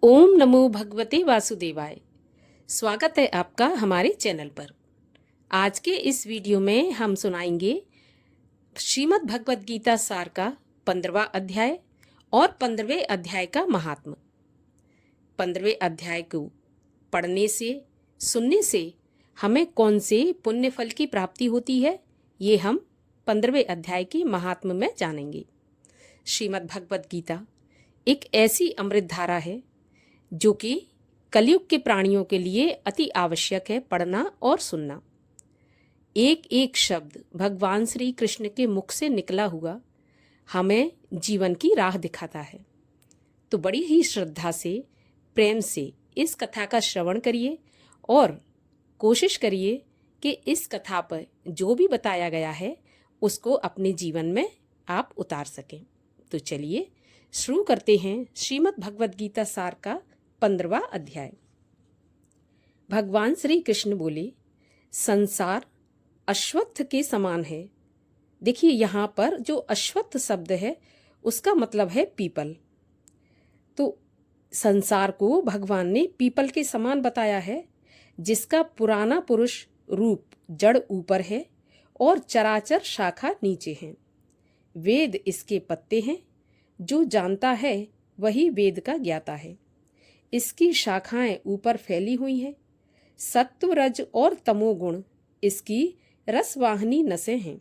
ओम नमो भगवते वासुदेवाय। स्वागत है आपका हमारे चैनल पर। आज के इस वीडियो में हम सुनाएंगे श्रीमद् भगवत गीता सार का 15वां अध्याय और 15वें अध्याय का महात्म। 15वें अध्याय को पढ़ने से सुनने से हमें कौन से पुण्य फल की प्राप्ति होती है, ये हम 15वें अध्याय की महात्म में जानेंगे। श्रीमद् भगवत गीता एक ऐसी अमृत धारा है जो कि कलयुग के प्राणियों के लिए अति आवश्यक है पढ़ना और सुनना। एक एक शब्द भगवान श्री कृष्ण के मुख से निकला हुआ हमें जीवन की राह दिखाता है। तो बड़ी ही श्रद्धा से, प्रेम से इस कथा का श्रवण करिए और कोशिश करिए कि इस कथा पर जो भी बताया गया है उसको अपने जीवन में आप उतार सकें। तो चलिए शुरू करते हैं श्रीमद् भगवत गीता सार का 15वां अध्याय। भगवान श्री कृष्ण बोले, संसार अश्वत्थ के समान है। देखिए यहाँ पर जो अश्वत्थ शब्द है उसका मतलब है पीपल। तो संसार को भगवान ने पीपल के समान बताया है, जिसका पुराना पुरुष रूप जड़ ऊपर है और चराचर शाखा नीचे है। वेद इसके पत्ते हैं। जो जानता है वही वेद का ज्ञाता है। इसकी शाखाएं ऊपर फैली हुई हैं। सत्व, रज और तमोगुण इसकी रसवाहिनी नसें हैं।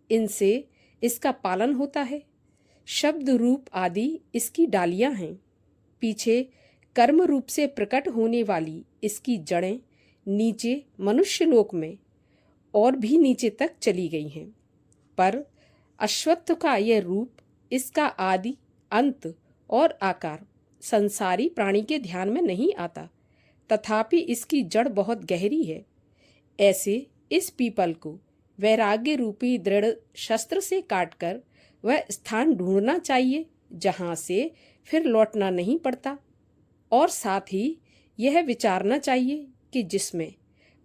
इनसे इसका पालन होता है। शब्द रूप आदि इसकी डालियां हैं। पीछे कर्म रूप से प्रकट होने वाली इसकी जड़ें नीचे मनुष्य लोक में और भी नीचे तक चली गई हैं। पर अश्वत्थ का यह रूप, इसका आदि, अंत और आकार संसारी प्राणी के ध्यान में नहीं आता, तथापि इसकी जड़ बहुत गहरी है। ऐसे इस पीपल को वैराग्य रूपी दृढ़ शस्त्र से काटकर वह स्थान ढूंढना चाहिए जहाँ से फिर लौटना नहीं पड़ता, और साथ ही यह विचारना चाहिए कि जिसमें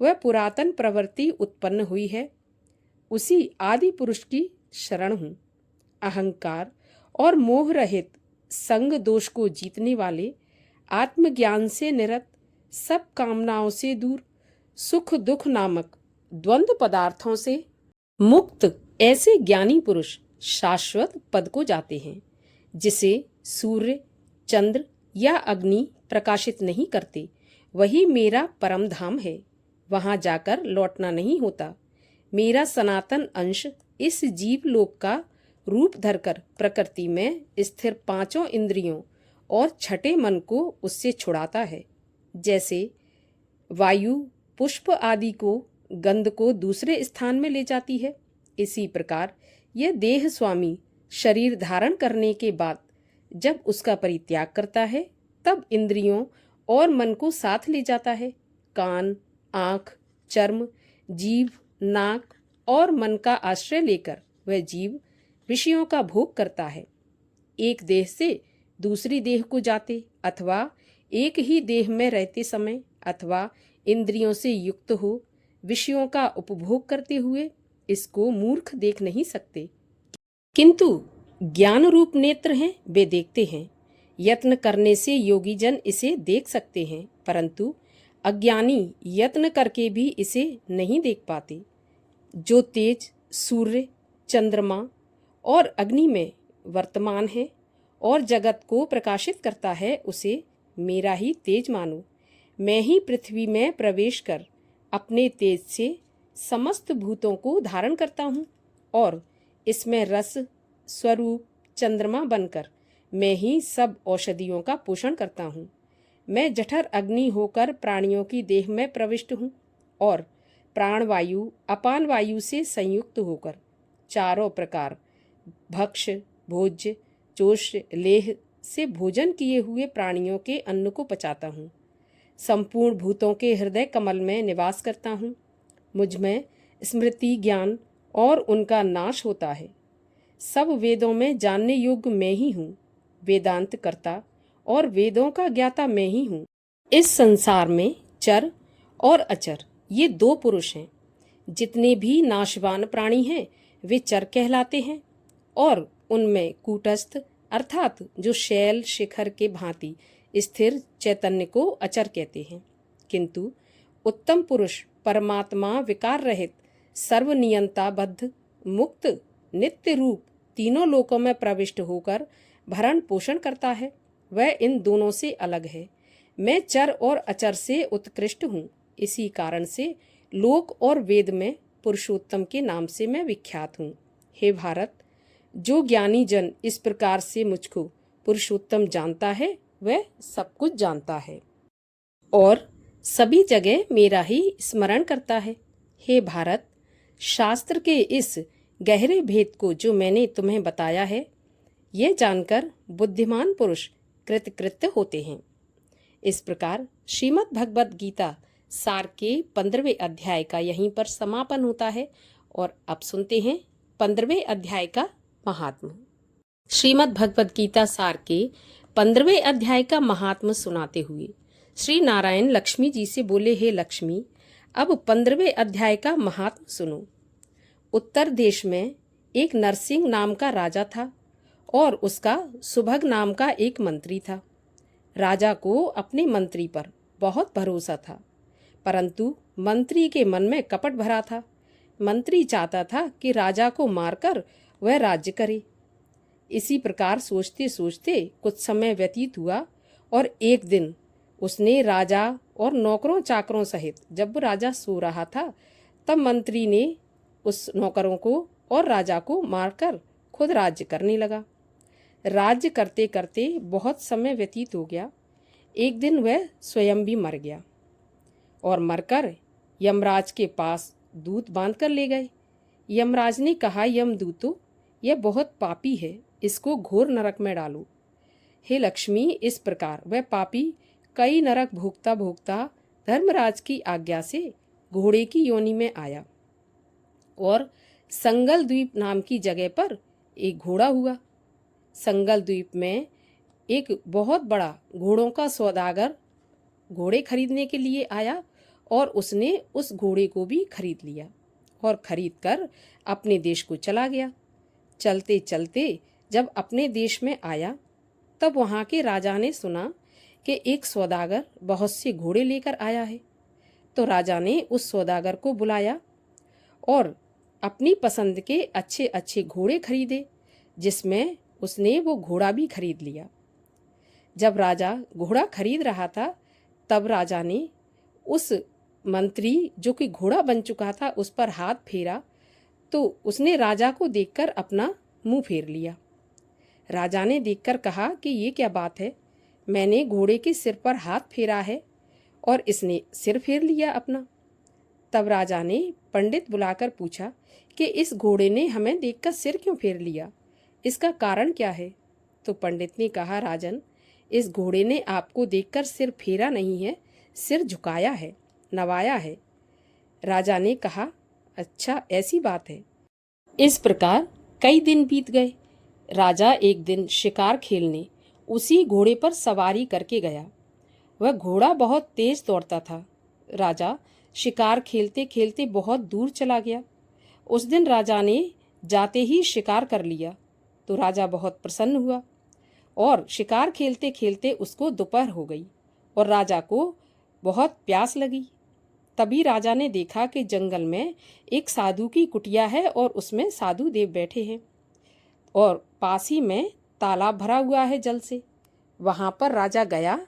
वह पुरातन प्रवृत्ति उत्पन्न हुई है उसी आदि पुरुष की शरण हूँ। अहंकार और मोह रहित संग दोष को जीतने वाले, आत्मज्ञान से निरत, सब कामनाओं से दूर, सुख दुख नामक द्वंद्व पदार्थों से मुक्त ऐसे ज्ञानी पुरुष शाश्वत पद को जाते हैं, जिसे सूर्य, चंद्र या अग्नि प्रकाशित नहीं करते। वही मेरा परम धाम है। वहां जाकर लौटना नहीं होता। मेरा सनातन अंश इस जीव लोक का रूप धरकर प्रकृति में स्थिर पांचों इंद्रियों और छठे मन को उससे छुड़ाता है। जैसे वायु पुष्प आदि को, गंध को दूसरे स्थान में ले जाती है, इसी प्रकार यह देह स्वामी शरीर धारण करने के बाद जब उसका परित्याग करता है तब इंद्रियों और मन को साथ ले जाता है। कान, आँख, चर्म, जीभ, नाक और मन का आश्रय लेकर वह जीव विषयों का भोग करता है। एक देह से दूसरी देह को जाते अथवा एक ही देह में रहते समय अथवा इंद्रियों से युक्त हो विषयों का उपभोग करते हुए इसको मूर्ख देख नहीं सकते, किंतु ज्ञान रूप नेत्र हैं, वे देखते हैं। यत्न करने से योगी जन इसे देख सकते हैं, परंतु अज्ञानी यत्न करके भी इसे नहीं देख पाते। जो तेज सूर्य, चंद्रमा और अग्नि में वर्तमान है और जगत को प्रकाशित करता है, उसे मेरा ही तेज मानो। मैं ही पृथ्वी में प्रवेश कर अपने तेज से समस्त भूतों को धारण करता हूँ और इसमें रस स्वरूप चंद्रमा बनकर मैं ही सब औषधियों का पोषण करता हूँ। मैं जठर अग्नि होकर प्राणियों की देह में प्रविष्ट हूँ और प्राणवायु अपान वायु से संयुक्त होकर चारों प्रकार भक्ष, भोज्य, चोष्य, लेह से भोजन किए हुए प्राणियों के अन्न को पचाता हूँ। संपूर्ण भूतों के हृदय कमल में निवास करता हूँ। मुझ में स्मृति, ज्ञान और उनका नाश होता है। सब वेदों में जानने योग्य मैं ही हूँ। वेदांत कर्ता और वेदों का ज्ञाता मैं ही हूँ। इस संसार में चर और अचर ये दो पुरुष हैं। जितने भी नाशवान प्राणी हैं वे चर कहलाते हैं और उनमें कूटस्थ अर्थात जो शैल शिखर के भांति स्थिर चैतन्य को अचर कहते हैं, किंतु उत्तम पुरुष परमात्मा विकार रहित सर्वनियंताबद्ध मुक्त नित्य रूप तीनों लोकों में प्रविष्ट होकर भरण पोषण करता है, वह इन दोनों से अलग है। मैं चर और अचर से उत्कृष्ट हूँ, इसी कारण से लोक और वेद में पुरुषोत्तम के नाम से मैं विख्यात हूँ। हे भारत, जो ज्ञानी जन इस प्रकार से मुझको पुरुषोत्तम जानता है वह सब कुछ जानता है और सभी जगह मेरा ही स्मरण करता है। हे भारत, शास्त्र के इस गहरे भेद को जो मैंने तुम्हें बताया है, ये जानकर बुद्धिमान पुरुष कृतकृत्य होते हैं। इस प्रकार श्रीमद् भगवद गीता सार के 15वें अध्याय का यहीं पर समापन होता है और अब सुनते हैं 15वें अध्याय का महात्म्य। श्रीमद् भगवद गीता सार के 15वें अध्याय का महात्म्य सुनाते हुए श्री नारायण लक्ष्मी जी से बोले, हे लक्ष्मी, अब 15वें अध्याय का महात्म्य सुनो। उत्तर देश में एक नरसिंह नाम का राजा था और उसका सुभग नाम का एक मंत्री था। राजा को अपने मंत्री पर बहुत भरोसा था, परंतु मंत्री के मन में कपट भरा था। मंत्री चाहता था कि राजा को मारकर वह राज्य करे। इसी प्रकार सोचते सोचते कुछ समय व्यतीत हुआ और एक दिन उसने राजा और नौकरों चाकरों सहित, जब राजा सो रहा था, तब मंत्री ने उस नौकरों को और राजा को मारकर खुद राज्य करने लगा। राज्य करते करते बहुत समय व्यतीत हो गया। एक दिन वह स्वयं भी मर गया और मरकर यमराज के पास दूत बांधकर ले गए। यमराज ने कहा, यमदूतों, यह बहुत पापी है, इसको घोर नरक में डालो। हे लक्ष्मी, इस प्रकार वह पापी कई नरक भोगता भोगता धर्मराज की आज्ञा से घोड़े की योनि में आया और संगल द्वीप नाम की जगह पर एक घोड़ा हुआ। संगल द्वीप में एक बहुत बड़ा घोड़ों का सौदागर घोड़े खरीदने के लिए आया और उसने उस घोड़े को भी खरीद लिया और खरीदकर अपने देश को चला गया। चलते चलते जब अपने देश में आया, तब वहाँ के राजा ने सुना कि एक सौदागर बहुत से घोड़े लेकर आया है। तो राजा ने उस सौदागर को बुलाया और अपनी पसंद के अच्छे अच्छे घोड़े खरीदे, जिसमें उसने वो घोड़ा भी खरीद लिया। जब राजा घोड़ा खरीद रहा था, तब राजा ने उस मंत्री जो कि घोड़ा बन चुका था उस पर हाथ फेरा, तो उसने राजा को देखकर अपना मुंह फेर लिया। राजा ने देखकर कहा कि ये क्या बात है, मैंने घोड़े के सिर पर हाथ फेरा है और इसने सिर फेर लिया अपना। तब राजा ने पंडित बुलाकर पूछा कि इस घोड़े ने हमें देखकर सिर क्यों फेर लिया, इसका कारण क्या है। तो पंडित ने कहा, राजन, इस घोड़े ने आपको देखकर सिर फेरा नहीं है, सिर झुकाया है, नवाया है। राजा ने कहा, अच्छा ऐसी बात है। इस प्रकार कई दिन बीत गए। राजा एक दिन शिकार खेलने उसी घोड़े पर सवारी करके गया। वह घोड़ा बहुत तेज दौड़ता था। राजा शिकार खेलते खेलते बहुत दूर चला गया। उस दिन राजा ने जाते ही शिकार कर लिया, तो राजा बहुत प्रसन्न हुआ और शिकार खेलते खेलते उसको दोपहर हो गई और राजा को बहुत प्यास लगी। तभी राजा ने देखा कि जंगल में एक साधु की कुटिया है और उसमें साधु देव बैठे हैं और पास ही में तालाब भरा हुआ है जल से। वहां पर राजा गया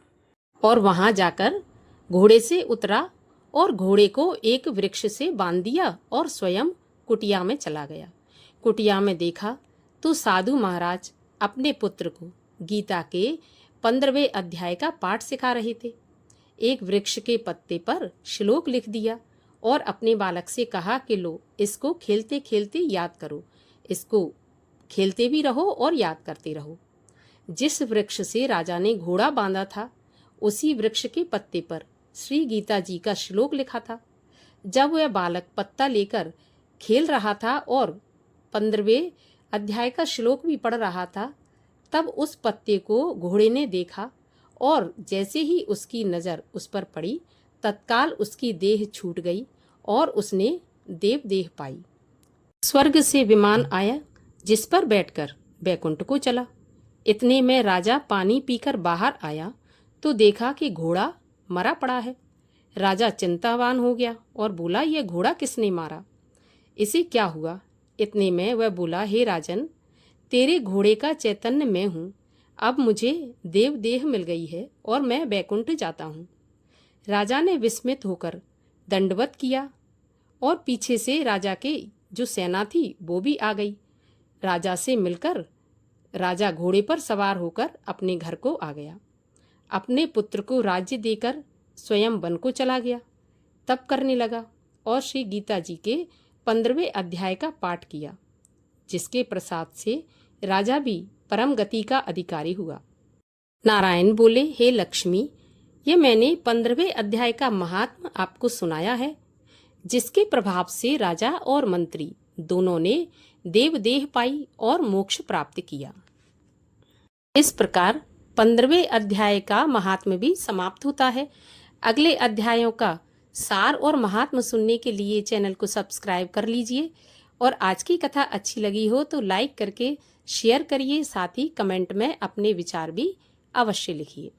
और वहां जाकर घोड़े से उतरा और घोड़े को एक वृक्ष से बांध दिया और स्वयं कुटिया में चला गया। कुटिया में देखा तो साधु महाराज अपने पुत्र को गीता के 15वें अध्याय का पाठ सिखा रहे थे। एक वृक्ष के पत्ते पर श्लोक लिख दिया और अपने बालक से कहा कि लो, इसको खेलते खेलते याद करो, इसको खेलते भी रहो और याद करते रहो। जिस वृक्ष से राजा ने घोड़ा बांधा था, उसी वृक्ष के पत्ते पर श्री गीता जी का श्लोक लिखा था। जब वह बालक पत्ता लेकर खेल रहा था और 15वें अध्याय का श्लोक भी पढ़ रहा था, तब उस पत्ते को घोड़े ने देखा और जैसे ही उसकी नज़र उस पर पड़ी, तत्काल उसकी देह छूट गई और उसने देव देह पाई। स्वर्ग से विमान आया जिस पर बैठकर बैकुंठ को चला। इतने में राजा पानी पीकर बाहर आया तो देखा कि घोड़ा मरा पड़ा है। राजा चिंतावान हो गया और बोला, यह घोड़ा किसने मारा, इसे क्या हुआ। इतने में वह बोला, हे राजन, तेरे घोड़े का चैतन्य मैं हूँ। अब मुझे देव देह मिल गई है और मैं बैकुंठ जाता हूँ। राजा ने विस्मित होकर दंडवत किया और पीछे से राजा के जो सेना थी वो भी आ गई। राजा से मिलकर राजा घोड़े पर सवार होकर अपने घर को आ गया। अपने पुत्र को राज्य देकर स्वयं वन को चला गया। तप करने लगा और श्री गीता जी के 15वें अध्याय का पाठ किया, जिसके प्रसाद से राजा भी परम गति का अधिकारी हुआ। नारायण बोले, हे लक्ष्मी, ये मैंने 15वें अध्याय का महात्म आपको सुनाया है, जिसके प्रभाव से राजा और मंत्री दोनों ने देवदेह पाई और मोक्ष प्राप्त किया। इस प्रकार 15वें अध्याय का महात्म भी समाप्त होता है। अगले अध्यायों का सार और महात्म सुनने के लिए चैनल को सब्सक्राइब कर लीजिए और आज की कथा अच्छी लगी हो तो लाइक करके शेयर करिए, साथ ही कमेंट में अपने विचार भी अवश्य लिखिए।